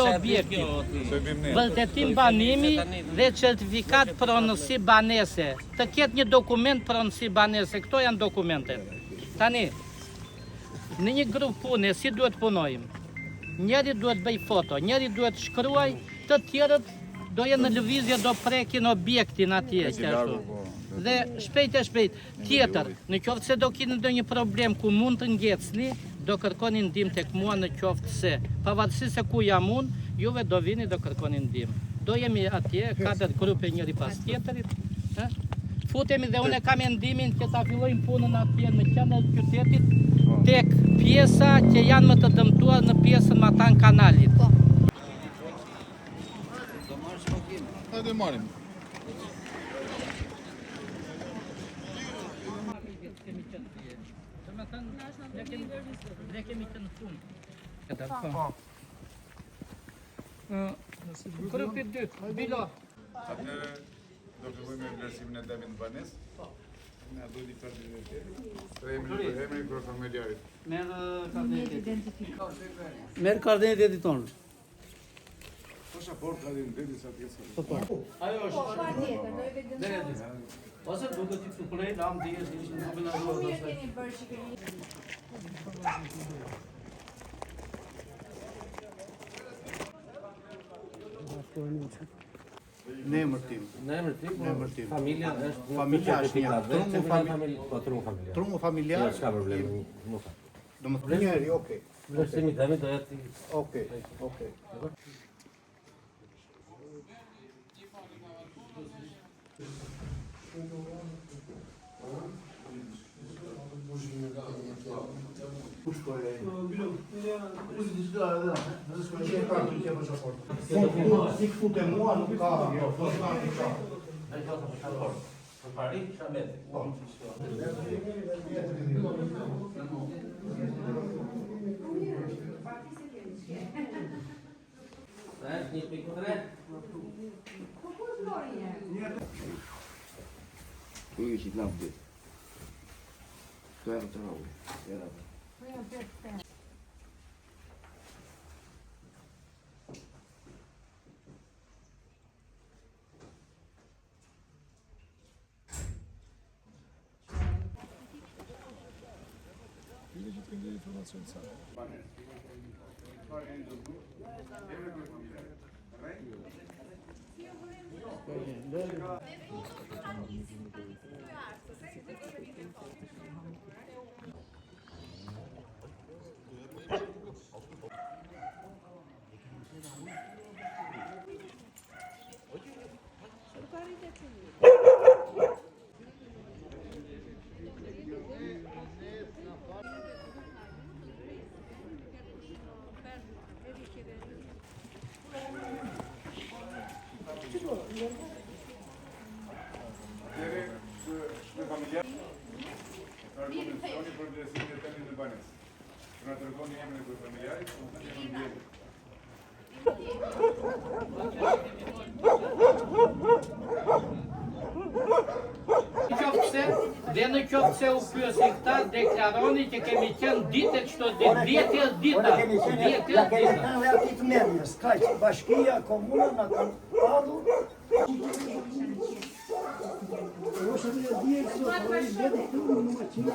Objekti, vërtetim banimi dhe certifikat pronësi banese. Të ketë një dokument pronësi banese, këto janë dokumentet. Tani, në një grup pune, si duhet punojmë? Njeri duhet bëj foto, njeri duhet shkruaj, të tjerët do jenë në lëvizje, do prekin objektin atje. Dhe shpejt e shpejt. Tjetër, në qoftë se do keni ndonjë problem ku mund të ngjecni, do kërkoni ndihmë tek mua në qoftë se, pavarësisht se ku jam unë, juve do vini do kërkoni ndihmë. Do jemi atje, 4 grupe njëri pas tjetrit. Futemi dhe unë kam mendimin që ta fillojmë punën atje në qendër të qytetit, tek pjesa që janë më të dëmtuar në pjesën Matan Kanalit. Hajde marrim. Ne kemi të në fund. Grupi 2, Bilo. Atëherë do fillojmë me vlerësimin e dëmit në banesë. Ne do të thotë emri kur familjarit. Merë kardenë identitetin tonë. Pasaport ka identiteti sa pjesë. Ajo është. Ose duhet të fuqulej lam dijes ishin në bëna. Në emër tim. Familja është Familja është një. Trumu familjar. Ja, s'ka problem, nuk ka. Do më thënë njëri, okej. Vlerësimi i dëmit do jetë Okej. Si fute mua nuk ka. Pari, shamet. Tu ishit na vdit. Tu era të rau. Shpe familjar, ka rekomendacioni për vlerësimin e dëmit në banesë. Na tregoni emrin e familjarit, unë të jemi ndjekur. Në qoftë se u pyesi këta, deklaroni që kemi qenë ditë çdo ditë, 10 dita. Ja kemi thënë aty të merrjes, kaq bashkia, komuna na kanë ardhur. Ose ne dihet se po i bëhet këtu në makinë.